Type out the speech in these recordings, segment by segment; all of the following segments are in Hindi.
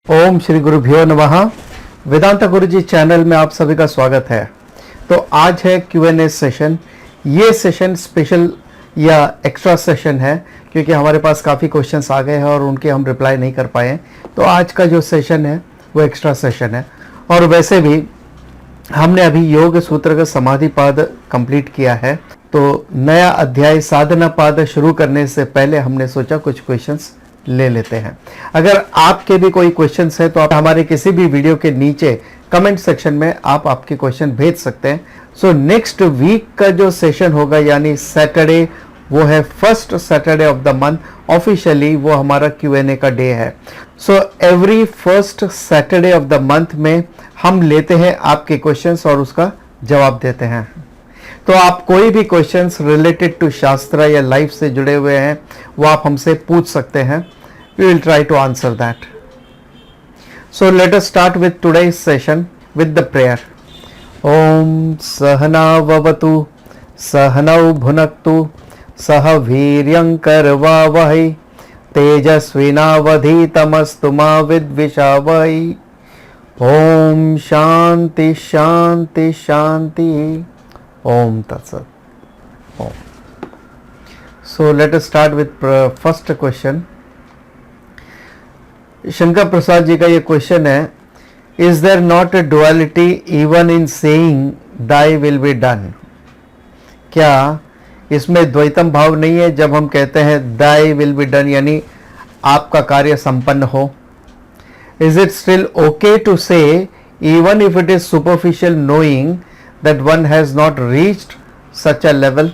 ओम श्री गुरुभ्यो नमः। वेदांता गुरुजी चैनल में आप सभी का स्वागत है। तो आज है Q&A सेशन। ये सेशन स्पेशल या एक्स्ट्रा सेशन है क्योंकि हमारे पास काफ़ी क्वेश्चंस आ गए हैं और उनके हम रिप्लाई नहीं कर पाए। तो आज का जो सेशन है वो एक्स्ट्रा सेशन है। और वैसे भी हमने अभी योग सूत्र का समाधि पाद कंप्लीट किया है, तो नया अध्याय साधना पाद शुरू करने से पहले हमने सोचा कुछ क्वेश्चंस ले लेते हैं। अगर आपके भी कोई क्वेश्चंस है तो आप हमारे किसी भी वीडियो के नीचे कमेंट सेक्शन में आप आपके क्वेश्चन भेज सकते हैं। सो नेक्स्ट वीक का जो सेशन होगा यानी सैटरडे, वो है first Saturday of the month. Officially वो हमारा Q&A का डे है। So every first Saturday of the month में हम लेते हैं आपके क्वेश्चंस और उसका जवाब देते हैं। तो आप कोई भी क्वेश्चंस रिलेटेड टू शास्त्र या लाइफ से जुड़े हुए हैं वो आप हमसे पूछ सकते हैं। We will try to answer that. So let us start with today's session with the prayer. ओम सहनाववतु सहनौ भुनक्तु सह वीर्यं करवावहै तेजस्विनावधीतमस्तु मा विद्विषावहै। ओम शांति शांति शांति। Om Tat Sat. Om. So let us start with first question. Shankar Prasad ji का ये क्वेश्चन है, Is there not a duality even in saying Thy will be done? क्या इसमें द्वैतम भाव नहीं है जब हम कहते हैं Thy will be done यानी आपका कार्य संपन्न हो? Is it still okay to say even if it is superficial knowing that one has not reached such a level?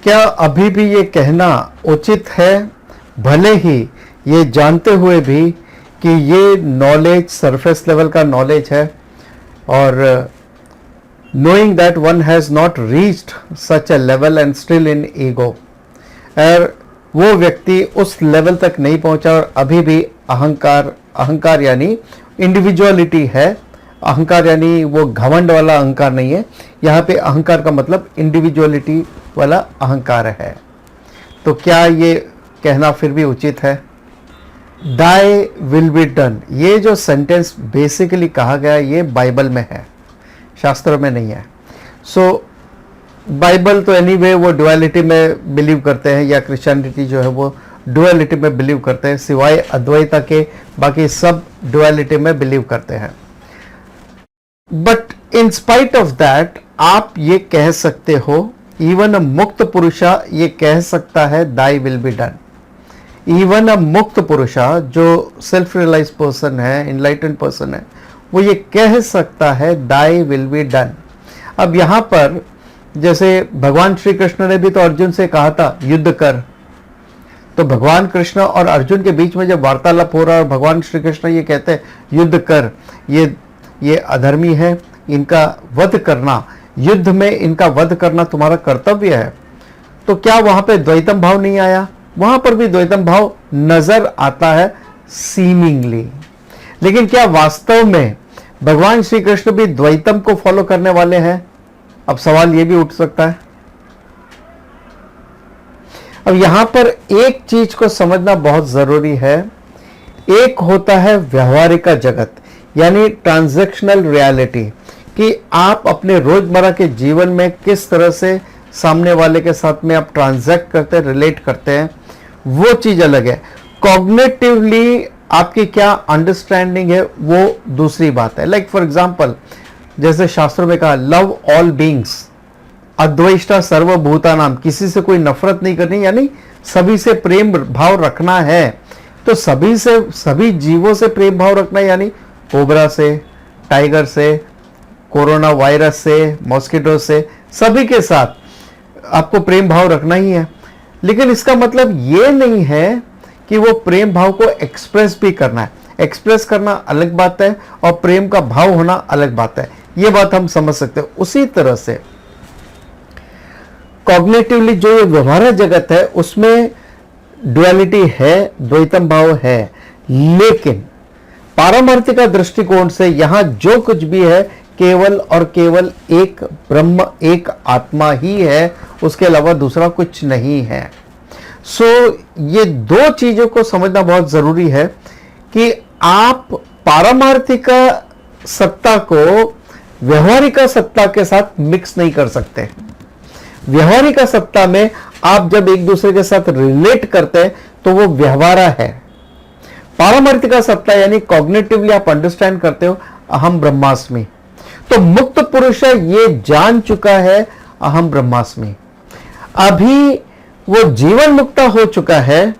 क्या अभी भी ये कहना उचित है भले ही ये जानते हुए भी कि ये नॉलेज सरफेस लेवल का नॉलेज है और knowing that one has not reached such a level and still in ego, और वो व्यक्ति उस लेवल तक नहीं पहुंचा और अभी भी अहंकार यानी इंडिविजुअलिटी है। अहंकार यानी वो घमंड वाला अहंकार नहीं है, यहाँ पे अहंकार का मतलब इंडिविजुअलिटी वाला अहंकार है। तो क्या ये कहना फिर भी उचित है? दाई विल बी डन, ये जो सेंटेंस बेसिकली कहा गया ये बाइबल में है, शास्त्र में नहीं है। सो बाइबल तो एनीवे वो डुअलिटी में बिलीव करते हैं, या क्रिश्चियनिटी जो है वो डुअलिटी में बिलीव करते हैं, सिवाय अद्वैता के बाकी सब डुअलिटी में बिलीव करते हैं। But in spite of that आप ये कह सकते हो, इवन अ मुक्त पुरुषा ये कह सकता है thy will be done. Even अ मुक्त पुरुषा जो सेल्फ रियलाइज पर्सन है, इनलाइटेंड पर्सन है, वो ये कह सकता है दाई विल बी डन। अब यहाँ पर जैसे भगवान श्री कृष्ण ने भी तो अर्जुन से कहा था युद्ध कर, तो भगवान कृष्ण और अर्जुन के बीच में जब वार्तालाप हो रहा है और भगवान श्री कृष्ण ये कहते हैं युद्ध कर, ये अधर्मी है, इनका वध करना, युद्ध में इनका वध करना तुम्हारा कर्तव्य है। तो क्या वहां पे द्वैतम भाव नहीं आया? वहां पर भी द्वैतम भाव नजर आता है सीमिंगली, लेकिन क्या वास्तव में भगवान श्री कृष्ण भी द्वैतम को फॉलो करने वाले हैं? अब सवाल ये भी उठ सकता है। अब यहां पर एक चीज को समझना बहुत जरूरी है। एक होता है व्यवहारिक जगत यानी ट्रांजैक्शनल रियलिटी, कि आप अपने रोजमर्रा के जीवन में किस तरह से सामने वाले के साथ में आप ट्रांजैक्ट करते हैं, रिलेट करते हैं, वो चीज अलग है। कॉग्निटिवली आपकी क्या अंडरस्टैंडिंग है वो दूसरी बात है। लाइक फॉर एग्जांपल जैसे शास्त्रों में कहा लव ऑल बीइंग्स, अद्वेष्टा सर्वभूतानाम, किसी से कोई नफरत नहीं करनी यानी सभी से प्रेम भाव रखना है। तो सभी जीवों से प्रेम भाव रखना यानी कोबरा से, टाइगर से, कोरोना वायरस से, मॉस्किटो से, सभी के साथ आपको प्रेम भाव रखना ही है। लेकिन इसका मतलब ये नहीं है कि वो प्रेम भाव को एक्सप्रेस भी करना है। एक्सप्रेस करना अलग बात है और प्रेम का भाव होना अलग बात है, ये बात हम समझ सकते हैं। उसी तरह से कॉग्निटिवली जो ये व्यवहार जगत है उसमें डुअलिटी है, द्वैतम भाव है, लेकिन पारमार्थिक दृष्टिकोण से यहां जो कुछ भी है केवल और केवल एक ब्रह्म, एक आत्मा ही है, उसके अलावा दूसरा कुछ नहीं है। सो ये दो चीजों को समझना बहुत जरूरी है कि आप पारमार्थिक सत्ता को व्यवहारिक सत्ता के साथ मिक्स नहीं कर सकते। व्यवहारिक सत्ता में आप जब एक दूसरे के साथ रिलेट करते हैं तो वो व्यवहारा है। पारमार्थिक सत्ता यानी कॉग्निटिवली आप अंडरस्टैंड करते हो अहम ब्रह्मास्मि। तो मुक्त पुरुष ये जान चुका है अहम ब्रह्मास्मि। अभी वो जीवन मुक्त हो चुका है,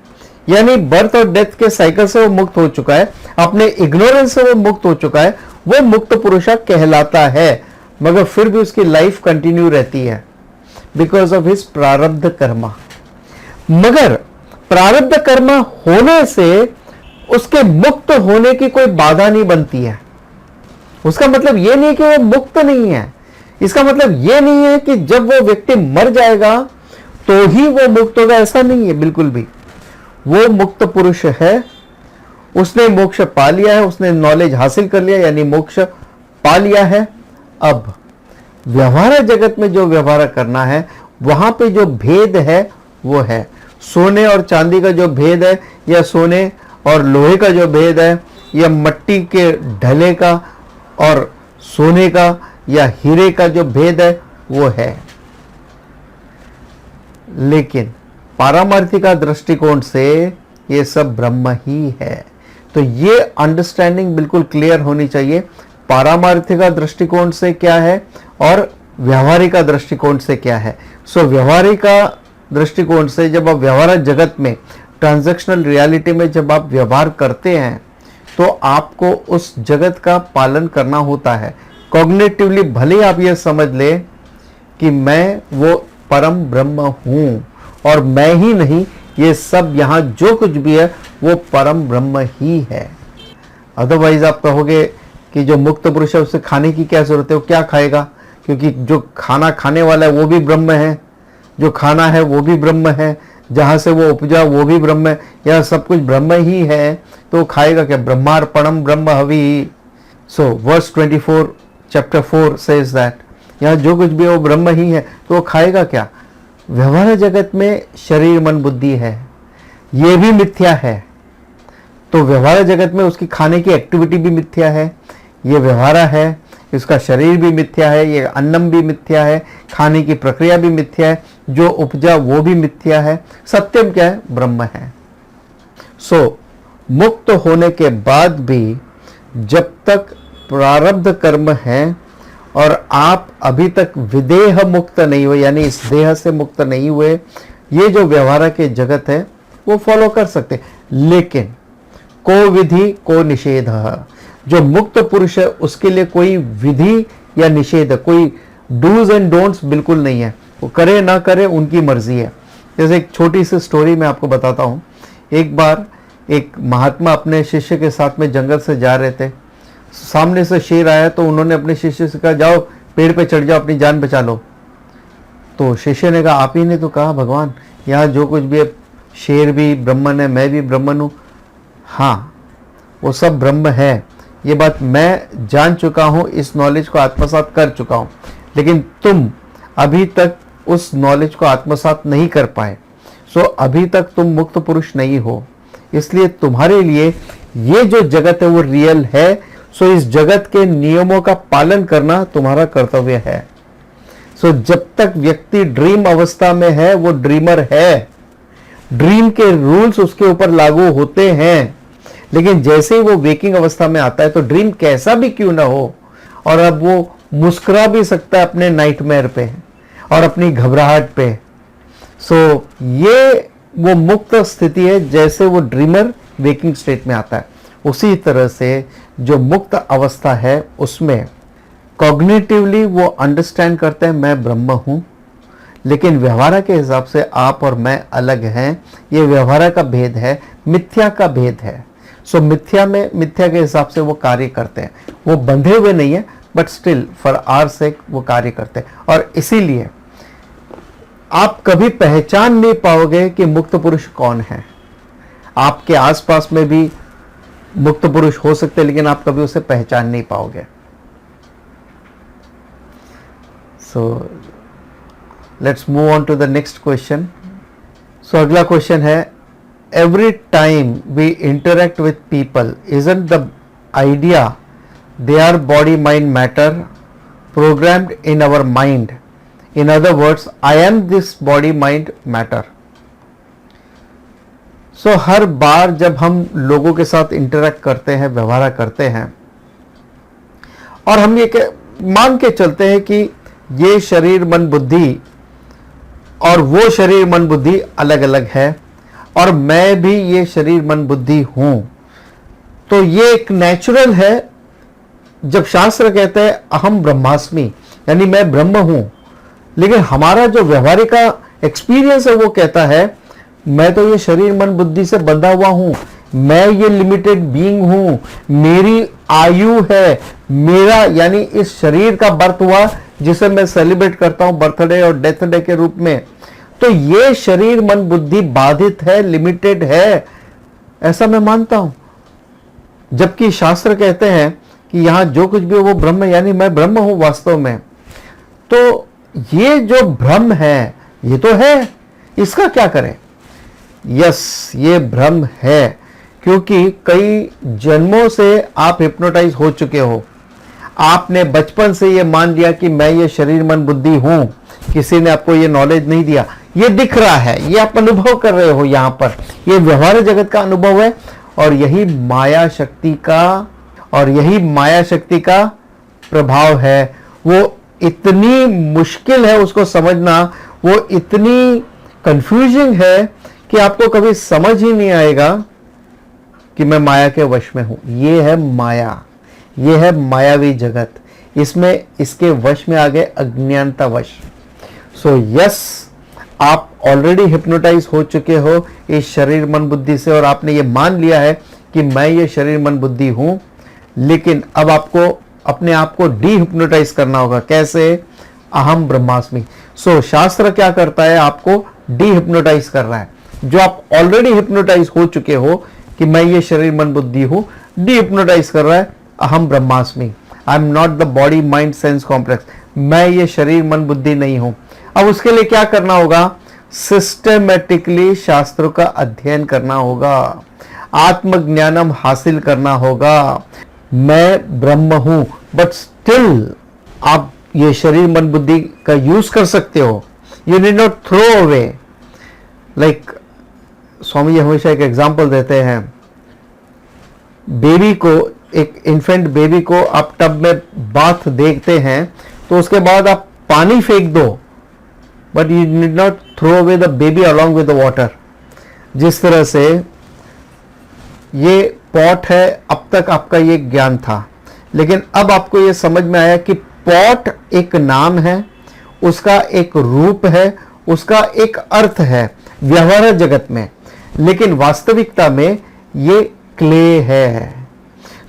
यानी बर्थ और डेथ के साइकिल से वो मुक्त हो चुका है, अपने इग्नोरेंस से वो मुक्त हो चुका है, वो मुक्त पुरुष कहलाता है। मगर फिर भी उसकी लाइफ कंटिन्यू रहती है बिकॉज ऑफ हिज प्रारब्ध कर्म। मगर प्रारब्ध कर्म होने से उसके मुक्त होने की कोई बाधा नहीं बनती है। उसका मतलब यह नहीं कि वो मुक्त नहीं है। इसका मतलब यह नहीं है कि जब वो व्यक्ति मर जाएगा तो ही वो मुक्त होगा, ऐसा नहीं है बिल्कुल भी। वो मुक्त पुरुष है, उसने मोक्ष पा लिया है, उसने नॉलेज हासिल कर लिया यानी मोक्ष पा लिया है। अब व्यवहार जगत में जो व्यवहार करना है वहां पे जो भेद है वो है सोने और चांदी का जो भेद है, या सोने और लोहे का जो भेद है, या मट्टी के ढले का और सोने का या हीरे का जो भेद है वो है। लेकिन पारमार्थिक दृष्टिकोण से ये सब ब्रह्म ही है। तो ये अंडरस्टैंडिंग बिल्कुल क्लियर होनी चाहिए। पारमार्थिक दृष्टिकोण से क्या है और व्यवहारिक दृष्टिकोण से क्या है। सो व्यवहारिक दृष्टिकोण से जब आप व्यवहार जगत में ट्रांजैक्शनल रियलिटी में जब आप व्यवहार करते हैं तो आपको उस जगत का पालन करना होता है। कॉग्निटिवली भले आप ये समझ ले कि मैं वो परम ब्रह्म हूं और मैं ही नहीं, ये सब यहां जो कुछ भी है वो परम ब्रह्म ही है। अदरवाइज आप कहोगे कि जो मुक्त पुरुष है उससे खाने की क्या जरूरत है, वो क्या खाएगा, क्योंकि जो खाना खाने वाला है वो भी ब्रह्म है, जो खाना है वो भी ब्रह्म है, जहां से वो उपजा वो भी ब्रह्म है, यह सब कुछ ब्रह्म ही है, तो खाएगा क्या। ब्रह्मार्पणम ब्रह्म हवि। सो वर्स 24 चैप्टर 4 सेज दैट यहाँ जो कुछ भी है वो ब्रह्म ही है, तो वो खाएगा क्या। व्यवहार जगत में शरीर मन बुद्धि है, ये भी मिथ्या है। तो व्यवहार जगत में उसकी खाने की एक्टिविटी भी मिथ्या है, ये व्यवहार है, इसका शरीर भी मिथ्या है, ये अन्नम भी मिथ्या है, खाने की प्रक्रिया भी मिथ्या है, जो उपजा वो भी मिथ्या है। सत्यम क्या है, ब्रह्म है। सो मुक्त होने के बाद भी जब तक प्रारब्ध कर्म है और आप अभी तक विदेह मुक्त नहीं हुए, यानी इस देह से मुक्त नहीं हुए, ये जो व्यवहार के जगत है वो फॉलो कर सकते। लेकिन को विधि को निषेध, जो मुक्त पुरुष है उसके लिए कोई विधि या निषेध, कोई डूज एंड डोंट्स बिल्कुल नहीं है। वो करे ना करे उनकी मर्जी है। जैसे एक छोटी सी स्टोरी मैं आपको बताता हूँ। एक बार एक महात्मा अपने शिष्य के साथ में जंगल से जा रहे थे, सामने से शेर आया तो उन्होंने अपने शिष्य से कहा जाओ पेड़ पे चढ़ जाओ, अपनी जान बचा लो। तो शिष्य ने कहा आप ही ने तो कहा भगवान यहाँ जो कुछ भी है, शेर भी ब्रह्मन है, मैं भी ब्रह्मन हूँ। हाँ वो सब ब्रह्म है, ये बात मैं जान चुका हूँ, इस नॉलेज को आत्मसात कर चुका हूँ। लेकिन तुम अभी तक उस नॉलेज को आत्मसात नहीं कर पाए। सो अभी तक तुम मुक्त पुरुष नहीं हो, इसलिए तुम्हारे लिए ये जो जगत है वो रियल है। सो इस जगत के नियमों का पालन करना तुम्हारा कर्तव्य है। सो जब तक व्यक्ति ड्रीम अवस्था में है वो ड्रीमर है, ड्रीम के रूल्स उसके ऊपर लागू होते हैं। लेकिन जैसे ही वो वेकिंग अवस्था में आता है तो ड्रीम कैसा भी क्यों ना हो, और अब वो मुस्कुरा भी सकता है अपने नाइटमेयर पे और अपनी घबराहट पे। सो ये वो मुक्त स्थिति है जैसे वो ड्रीमर वेकिंग स्टेट में आता है। उसी तरह से जो मुक्त अवस्था है उसमें कॉग्निटिवली वो अंडरस्टैंड करते हैं मैं ब्रह्म हूं, लेकिन व्यवहार के हिसाब से आप और मैं अलग हैं। ये व्यवहार का भेद है, मिथ्या का भेद है। सो मिथ्या में मिथ्या के हिसाब से वो कार्य करते हैं, वो बंधे हुए नहीं है, बट स्टिल फॉर आवर सेक वो कार्य करते हैं। और इसीलिए आप कभी पहचान नहीं पाओगे कि मुक्त पुरुष कौन है। आपके आसपास में भी मुक्त पुरुष हो सकते हैं, लेकिन आप कभी उसे पहचान नहीं पाओगे। So let's move on to the next question. So अगला क्वेश्चन है, every time we interact with people, isn't the idea they are body mind matter programmed in our mind? In other words, I am this body mind matter. So हर बार जब हम लोगों के साथ इंटरेक्ट करते हैं, व्यवहार करते हैं, और हम ये मान के चलते हैं कि ये शरीर मन बुद्धि और वो शरीर मन बुद्धि अलग अलग है, और मैं भी ये शरीर मन बुद्धि हूं, तो ये एक नेचुरल है। जब शास्त्र कहते हैं अहम ब्रह्मास्मि, यानी मैं ब्रह्म हूं, लेकिन हमारा जो व्यवहारिक एक्सपीरियंस है वो कहता है मैं तो ये शरीर मन बुद्धि से बंधा हुआ हूं, मैं ये लिमिटेड बीइंग हूं, मेरी आयु है, मेरा यानी इस शरीर का बर्थ हुआ जिसे मैं सेलिब्रेट करता हूं बर्थडे और डेथ डे के रूप में, तो ये शरीर मन बुद्धि बाधित है, लिमिटेड है, ऐसा मैं मानता हूं। जबकि शास्त्र कहते हैं कि यहां जो कुछ भी वो ब्रह्म, यानी मैं ब्रह्म हूं वास्तव में। तो ये जो भ्रम है ये तो है, इसका क्या करें? यस, ये भ्रम है, क्योंकि कई जन्मों से आप हिप्नोटाइज हो चुके हो। आपने बचपन से ये मान लिया कि मैं ये शरीर मन बुद्धि हूं, किसी ने आपको ये नॉलेज नहीं दिया, ये दिख रहा है, ये आप अनुभव कर रहे हो, यहां पर ये व्यवहार जगत का अनुभव है, और यही माया शक्ति का प्रभाव है। वो इतनी मुश्किल है उसको समझना, वो इतनी कंफ्यूजिंग है कि आपको कभी समझ ही नहीं आएगा कि मैं माया के वश में हूं। ये है माया, ये है मायावी जगत, इसमें इसके वश में आ गए अज्ञानता वश। सो यस, आप ऑलरेडी हिप्नोटाइज हो चुके हो इस शरीर मन बुद्धि से, और आपने ये मान लिया है कि मैं ये शरीर मन बुद्धि हूं, लेकिन अब आपको अपने आप को डी हिप्नोटाइज करना होगा। कैसे? अहम ब्रह्मास्मि। सो शास्त्र क्या करता है? आपको डी हिप्नोटाइज कर रहा है। जो आप ऑलरेडी हिप्नोटाइज हो चुके हो कि मैं ये शरीर मन बुद्धि हूं, डी हिप्नोटाइज कर रहा है अहम ब्रह्मास्मि, I am not the body mind sense complex, मैं ये शरीर मन बुद्धि नहीं हूं। अब उसके लिए क्या करना होगा? सिस्टमेटिकली शास्त्रों का अध्ययन करना होगा, आत्मज्ञानम हासिल करना होगा। मैं ब्रह्म हूं, बट स्टिल आप ये शरीर मन बुद्धि का यूज कर सकते हो। You need not throw away. Like Swami ji हमेशा एक एग्जांपल देते हैं, बेबी को, एक इन्फेंट बेबी को आप टब में बाथ देखते हैं तो उसके बाद आप पानी फेंक दो, but you need not throw away the baby along with the water. जिस तरह से ये पॉट है, अब तक आपका ये ज्ञान था, लेकिन अब आपको ये समझ में आया कि पॉट एक नाम है, उसका एक रूप है, उसका एक अर्थ है व्यवहार जगत में, लेकिन वास्तविकता में ये क्ले है।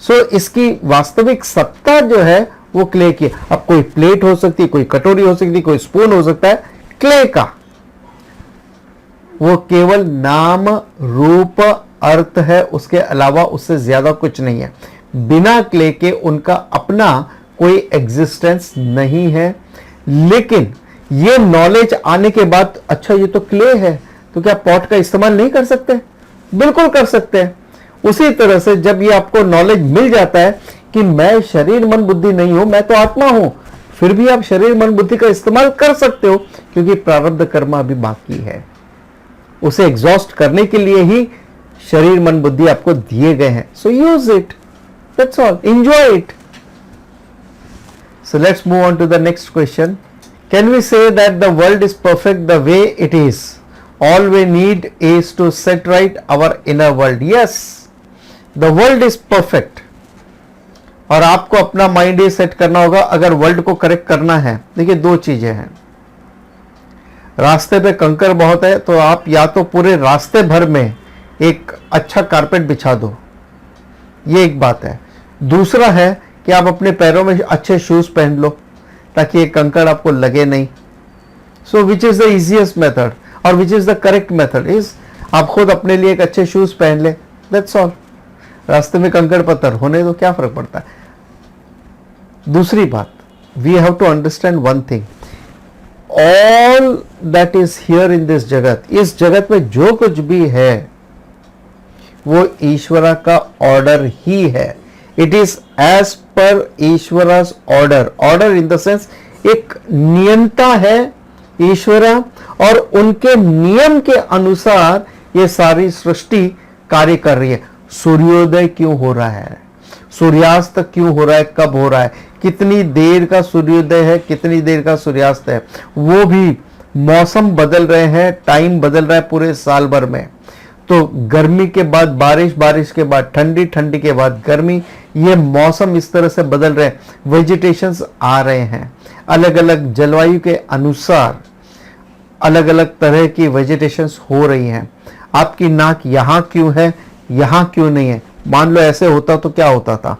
सो इसकी वास्तविक सत्ता जो है वो क्ले की। अब कोई प्लेट हो सकती है, कोई कटोरी हो सकती है, कोई स्पून हो सकता है, क्ले का वो केवल नाम रूप अर्थ है, उसके अलावा उससे ज्यादा कुछ नहीं है। बिना क्ले के उनका अपना कोई एग्जिस्टेंस नहीं है। लेकिन ये नॉलेज आने के बाद, अच्छा ये तो क्ले है, तो क्या पॉट का इस्तेमाल नहीं कर सकते? बिल्कुल कर सकते हैं। उसी तरह से जब ये आपको नॉलेज मिल जाता है कि मैं शरीर मन बुद्धि नहीं हूं, मैं तो आत्मा हूं, फिर भी आप शरीर मन बुद्धि का इस्तेमाल कर सकते हो, क्योंकि प्रारब्ध कर्म अभी बाकी है। उसे एग्जॉस्ट करने के लिए ही शरीर मन बुद्धि आपको दिए गए हैं। So use it, that's all, enjoy it. So let's move on to the next question. Can we say that the world is perfect the way it is? All we need is to set right our inner world. Yes, the world is perfect. और आपको अपना माइंड ही सेट करना होगा अगर वर्ल्ड को करेक्ट करना है। देखिए, दो चीजें हैं। रास्ते पे कंकर बहुत है, तो आप या तो पूरे रास्ते भर में एक अच्छा कारपेट बिछा दो, ये एक बात है। दूसरा है कि आप अपने पैरों में अच्छे शूज पहन लो ताकि ये कंकर आपको लगे नहीं। So which is the easiest method और which is the correct method is आप खुद अपने लिए एक अच्छे शूज पहन ले, दैट्स ऑल। रास्ते में कंकड़ पत्थर होने दो, क्या फर्क पड़ता है। दूसरी बात, we have to understand one thing, all that is here in this जगत, इस जगत में जो कुछ भी है वो ईश्वरा का ऑर्डर ही है। It is as per Ishwara's order. Order in the sense एक नियंता है ईश्वरा, और उनके नियम के अनुसार ये सारी सृष्टि कार्य कर रही है। सूर्योदय क्यों हो रहा है, सूर्यास्त क्यों हो रहा है, कब हो रहा है, कितनी देर का सूर्योदय है, कितनी देर का सूर्यास्त है, वो भी मौसम बदल रहे हैं, टाइम बदल रहा है पूरे साल भर में। तो गर्मी के बाद बारिश, बारिश के बाद ठंडी, ठंडी के बाद गर्मी, ये मौसम इस तरह से बदल रहे हैं। वेजिटेशंस आ रहे हैं, अलग अलग जलवायु के अनुसार अलग अलग तरह की वेजिटेशंस हो रही हैं। आपकी नाक यहाँ क्यों है, यहाँ क्यों नहीं है? मान लो ऐसे होता तो क्या होता था?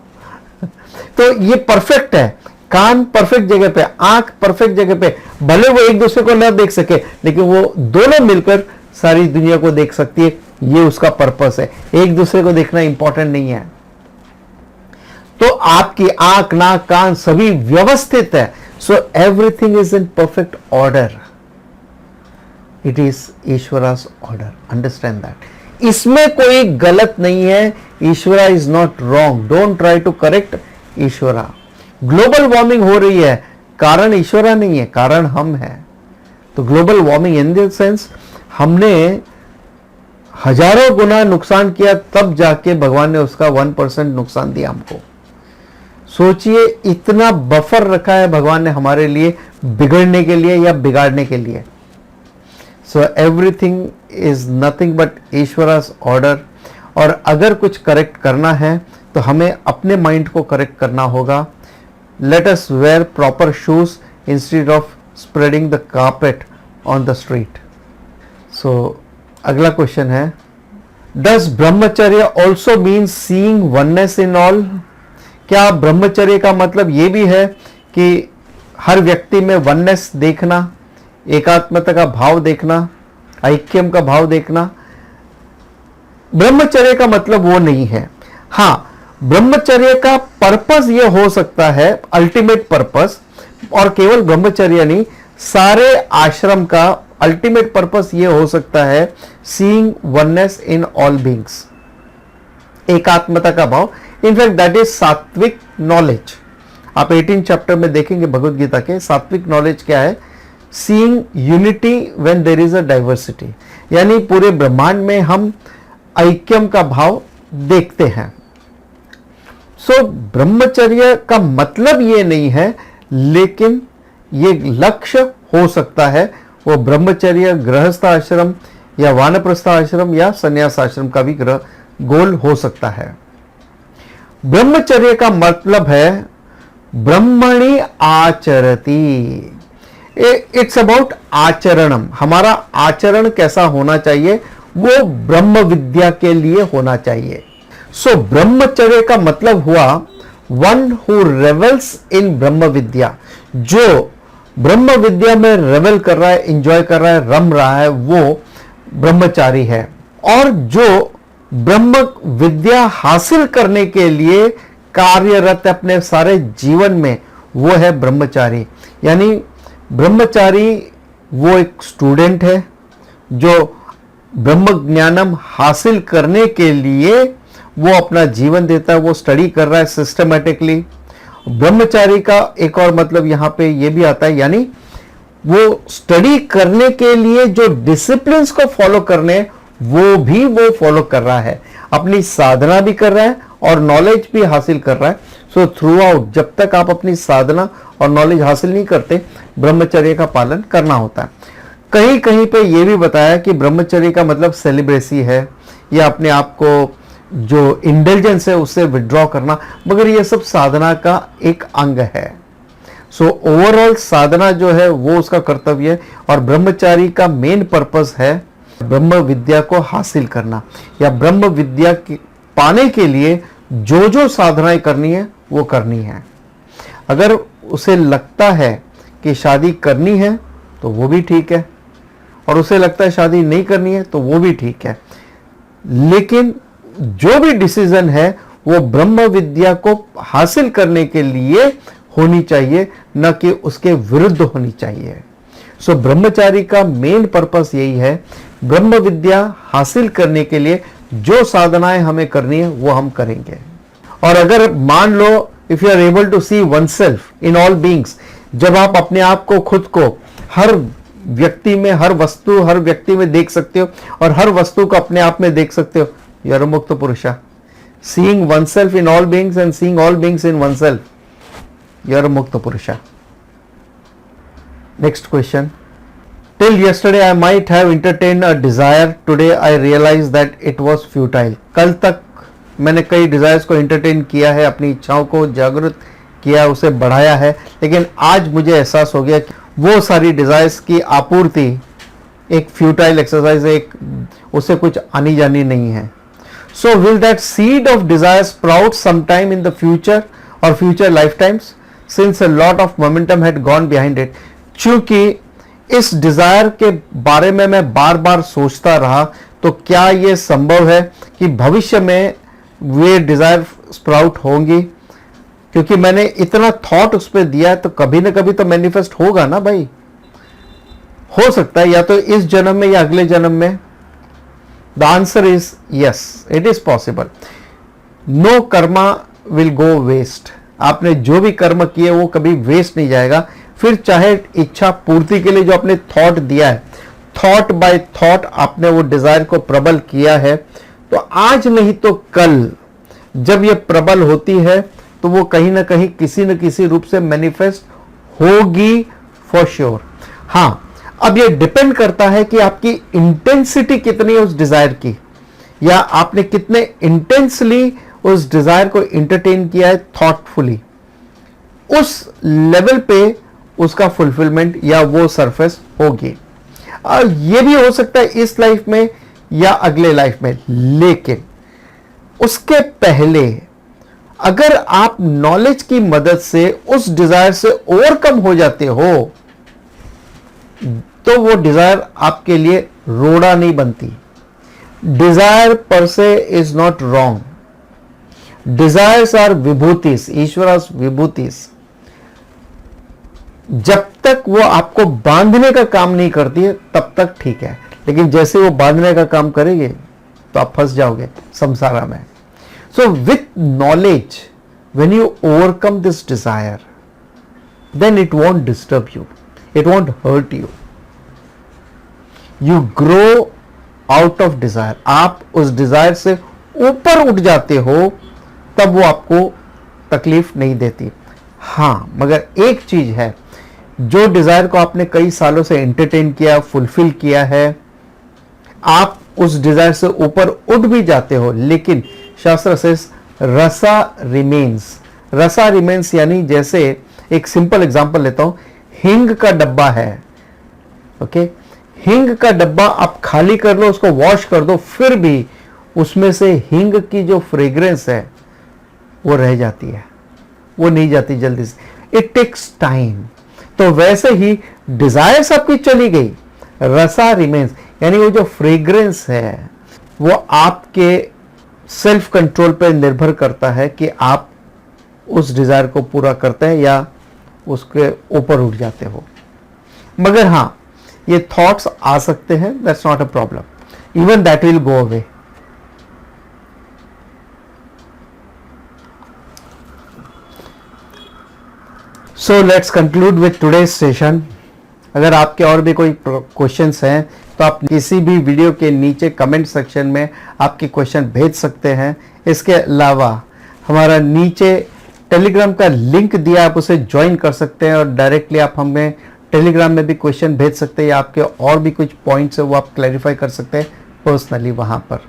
तो ये परफेक्ट है, कान परफेक्ट जगह पे, आंख परफेक्ट जगह पे, भले वो एक दूसरे को ना देख सके लेकिन वो दोनों मिलकर सारी दुनिया को देख सकती है। ये उसका पर्पस है, एक दूसरे को देखना इंपॉर्टेंट नहीं है। तो आपकी आंख, नाक, कान सभी व्यवस्थित है। So everything is in perfect order. It is Ishwara's order, understand that. इसमें कोई गलत नहीं है। Ishwara is not wrong, don't try to correct Ishwara. Global warming हो रही है, कारण ईश्वरा नहीं है, कारण हम हैं। तो global warming in the sense हमने हजारों गुना नुकसान किया, तब जाके भगवान ने उसका 1% नुकसान दिया हमको। सोचिए, इतना बफर रखा है भगवान ने हमारे लिए, बिगड़ने के लिए या बिगाड़ने के लिए। So everything is nothing but Ishwara's order. और अगर कुछ करेक्ट करना है तो हमें अपने माइंड को करेक्ट करना होगा। Let us wear proper shoes instead of spreading the carpet on the street. So अगला क्वेश्चन है, does brahmacharya also mean seeing oneness in all? क्या ब्रह्मचर्य का मतलब ये भी है कि हर व्यक्ति में वननेस देखना, एकात्मता का भाव देखना, ऐक्यम का भाव देखना? ब्रह्मचर्य का मतलब वो नहीं है। हाँ, ब्रह्मचर्य का पर्पस ये हो सकता है, अल्टीमेट पर्पस, और केवल ब्रह्मचर्य नहीं, सारे आश्रम का अल्टीमेट पर्पस ये हो सकता है, seeing oneness in all beings, एकात्मता का भाव। इनफैक्ट दैट इज सात्विक नॉलेज। आप 18 चैप्टर में देखेंगे भगवत गीता के, सात्विक नॉलेज क्या है? Seeing unity when there is a diversity, यानी पूरे ब्रह्मांड में हम ऐक्यम का भाव देखते हैं। सो ब्रह्मचर्य का मतलब ये नहीं है, लेकिन ये लक्ष्य हो सकता है। वो ब्रह्मचर्य गृहस्थ आश्रम या वानप्रस्थ आश्रम या संन्यास आश्रम का भी गोल हो सकता है। ब्रह्मचर्य का मतलब है ब्रह्मणि आचरति। It's about acharanam. हमारा आचरण कैसा होना चाहिए? वो ब्रह्म विद्या के लिए होना चाहिए। सो ब्रह्मचर्य का मतलब हुआ वन हु रेवल्स इन ब्रह्म विद्या। जो ब्रह्म विद्या में रेवल कर रहा है, इंजॉय कर रहा है, रम रहा है, वो ब्रह्मचारी है। और जो ब्रह्म विद्या हासिल करने के लिए कार्यरत है अपने सारे जीवन में, वो है ब्रह्मचारी। यानी ब्रह्मचारी वो एक स्टूडेंट है जो ब्रह्म ज्ञानम हासिल करने के लिए वो अपना जीवन देता है, वो स्टडी कर रहा है सिस्टमेटिकली। ब्रह्मचारी का एक और मतलब यहां पे ये भी आता है, यानी वो स्टडी करने के लिए जो डिसिप्लिन्स को फॉलो करने, वो भी वो फॉलो कर रहा है, अपनी साधना भी कर रहा है और नॉलेज भी हासिल कर रहा है। सो थ्रू आउट, जब तक आप अपनी साधना और नॉलेज हासिल नहीं करते, ब्रह्मचर्य का पालन करना होता है। कहीं कहीं पे ये भी बताया कि ब्रह्मचर्य का मतलब सेलिब्रेसी है या अपने आप को जो इंटेलिजेंस है उससे विड्रॉ करना, मगर ये सब साधना का एक अंग है। सो ओवरऑल साधना जो है वो उसका कर्तव्य है, और ब्रह्मचारी का मेन पर्पस है ब्रह्म विद्या को हासिल करना, या ब्रह्म विद्या पाने के लिए जो जो साधनाएं करनी है वो करनी है। अगर उसे लगता है कि शादी करनी है तो वो भी ठीक है, और उसे लगता है शादी नहीं करनी है तो वो भी ठीक है, लेकिन जो भी डिसीजन है वो ब्रह्म विद्या को हासिल करने के लिए होनी चाहिए, न कि उसके विरुद्ध होनी चाहिए। ब्रह्मचारी का मेन पर्पस यही है, ब्रह्म विद्या हासिल करने के लिए जो साधनाएं हमें करनी है वो हम करेंगे। और अगर मान लो if you are able to see one self in all beings, जब आप अपने आप को, खुद को हर व्यक्ति में, हर वस्तु, हर व्यक्ति में देख सकते हो और हर वस्तु को अपने आप में देख सकते हो, यू आर अ मुक्त पुरुषा। Seeing one self in all beings and seeing all beings in one self, you are a मुक्त पुरुषा। Next question, Till yesterday I might have entertained a desire. Today I realize that it was futile. कल तक मैंने कई डिजायर्स को एंटरटेन किया है, अपनी इच्छाओं को जागृत किया, उसे बढ़ाया है, लेकिन आज मुझे एहसास हो गया कि वो सारी डिजायर्स की आपूर्ति एक फ्यूटाइल एक्सरसाइज है, एक उसे कुछ आनी जानी नहीं है। So will that seed of desire sprout sometime in the future और future life times, since a lot of momentum had gone behind it. चूंकि इस डिजायर के बारे में मैं बार बार सोचता रहा, तो क्या यह संभव है कि भविष्य में वे डिजायर स्प्राउट होंगी? क्योंकि मैंने इतना थॉट उस पर दिया है, तो कभी ना कभी तो मैनिफेस्ट होगा ना भाई। हो सकता है या तो इस जन्म में या अगले जन्म में। The answer is yes, it is possible. No karma will go waste. आपने जो भी कर्म किए वो कभी वेस्ट नहीं जाएगा। फिर चाहे इच्छा पूर्ति के लिए जो आपने थॉट दिया है, थॉट बाय थॉट आपने वो डिजायर को प्रबल किया है, तो आज नहीं तो कल जब ये प्रबल होती है तो वो कहीं ना कहीं किसी न किसी रूप से मैनिफेस्ट होगी फॉर श्योर। हाँ, अब ये डिपेंड करता है कि आपकी इंटेंसिटी कितनी है उस डिजायर की, या आपने कितने इंटेंसली उस डिजायर को एंटरटेन किया है थॉटफुली। उस लेवल पे उसका फुलफिलमेंट या वो सरफेस होगी। और ये भी हो सकता है इस लाइफ में या अगले लाइफ में, लेकिन उसके पहले अगर आप नॉलेज की मदद से उस डिजायर से ओवरकम हो जाते हो, तो वो डिजायर आपके लिए रोड़ा नहीं बनती। Desire per se is not wrong. Desires are vibhutis, Ishwara's vibhutis. जब तक वो आपको बांधने का काम नहीं करती है तब तक ठीक है, लेकिन जैसे वो बांधने का काम करेगी तो आप फंस जाओगे संसारा में। So with knowledge when you overcome this desire, then it won't disturb you, it won't hurt you, you grow out of desire. आप उस डिजायर से ऊपर उठ जाते हो, तब वो आपको तकलीफ नहीं देती। हाँ, मगर एक चीज है, जो डिजायर को आपने कई सालों से एंटरटेन किया, फुलफिल किया है, आप उस डिजायर से ऊपर उठ भी जाते हो, लेकिन शास्त्र से रसा रिमेन्स। रसा रिमेन्स यानी जैसे एक सिंपल एग्जांपल लेता हूं, हिंग का डब्बा है, ओके। हिंग का डब्बा आप खाली कर लो, उसको वॉश कर दो, फिर भी उसमें से हिंग की जो फ्रेग्रेंस है वो रह जाती है, वो नहीं जाती जल्दी से। It takes time. तो वैसे ही डिजायर्स आपकी चली गई, रसा रिमेन्स, यानी वो जो फ्रेग्रेंस है वो आपके सेल्फ कंट्रोल पर निर्भर करता है कि आप उस डिजायर को पूरा करते हैं या उसके ऊपर उठ जाते हो। मगर हाँ, ये थॉट्स आ सकते हैं, that's not a problem, even that will go away. So let's conclude with today's session. अगर आपके और भी कोई क्वेश्चंस हैं तो आप किसी भी वीडियो के नीचे कमेंट सेक्शन में आपके क्वेश्चन भेज सकते हैं। इसके अलावा हमारा नीचे टेलीग्राम का लिंक दिया, आप उसे ज्वाइन कर सकते हैं और डायरेक्टली आप हमें टेलीग्राम में भी क्वेश्चन भेज सकते हैं, या आपके और भी कुछ पॉइंट्स है वो आप क्लैरिफाई कर सकते हैं पर्सनली वहाँ पर।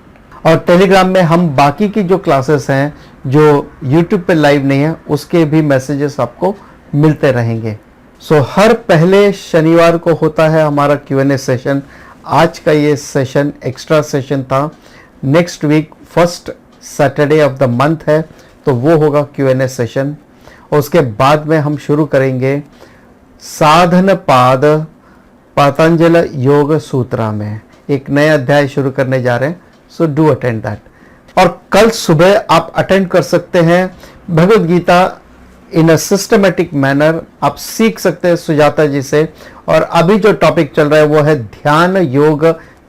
और टेलीग्राम में हम बाकी की जो क्लासेस हैं जो यूट्यूब पे लाइव नहीं है, उसके भी मैसेजेस आपको मिलते रहेंगे। सो हर पहले शनिवार को होता है हमारा Q&A सेशन। आज का ये सेशन एक्स्ट्रा सेशन था। Next week first Saturday of the month है, तो वो होगा Q&A सेशन। और उसके बाद में हम शुरू करेंगे साधन पाद पतंजल योग सूत्रा में एक नया अध्याय शुरू करने जा रहे हैं। So do attend that. और कल सुबह आप अटेंड कर सकते हैं भगवद गीता इन अ सिस्टमेटिक मैनर, आप सीख सकते हैं सुजाता जी से। और अभी जो टॉपिक चल रहा है वो है ध्यान योग,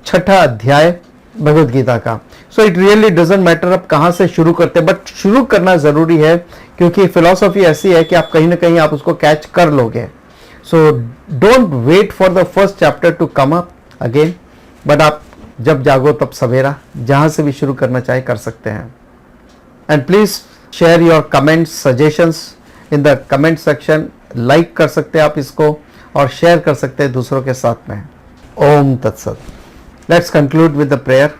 छठा अध्याय भगवद गीता का। So it really doesn't matter आप कहाँ से शुरू करते हैं, बट शुरू करना ज़रूरी है, क्योंकि फिलॉसफी ऐसी है कि आप कहीं ना कहीं आप उसको कैच कर लोगे. So don't wait for the first chapter to come up again, but आप जब जागो तब सवेरा, जहाँ से भी शुरू करना चाहे कर सकते हैं. And please share your comments suggestions in the comment section. Like कर सकते हैं आप इसको और शेयर कर सकते हैं दूसरों के साथ में. ओम तत्सत. Let's conclude with the prayer.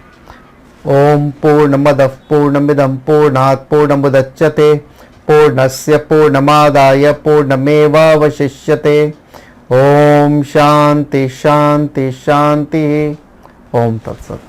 ओम पूर्णमदः पूर्णमिदं पूर्णात् पूर्णमुदच्यते पूर्णस्य पूर्णमादाय पूर्णमेवावशिष्यते. ओम शांति शांति शांति. ओम तत्सत.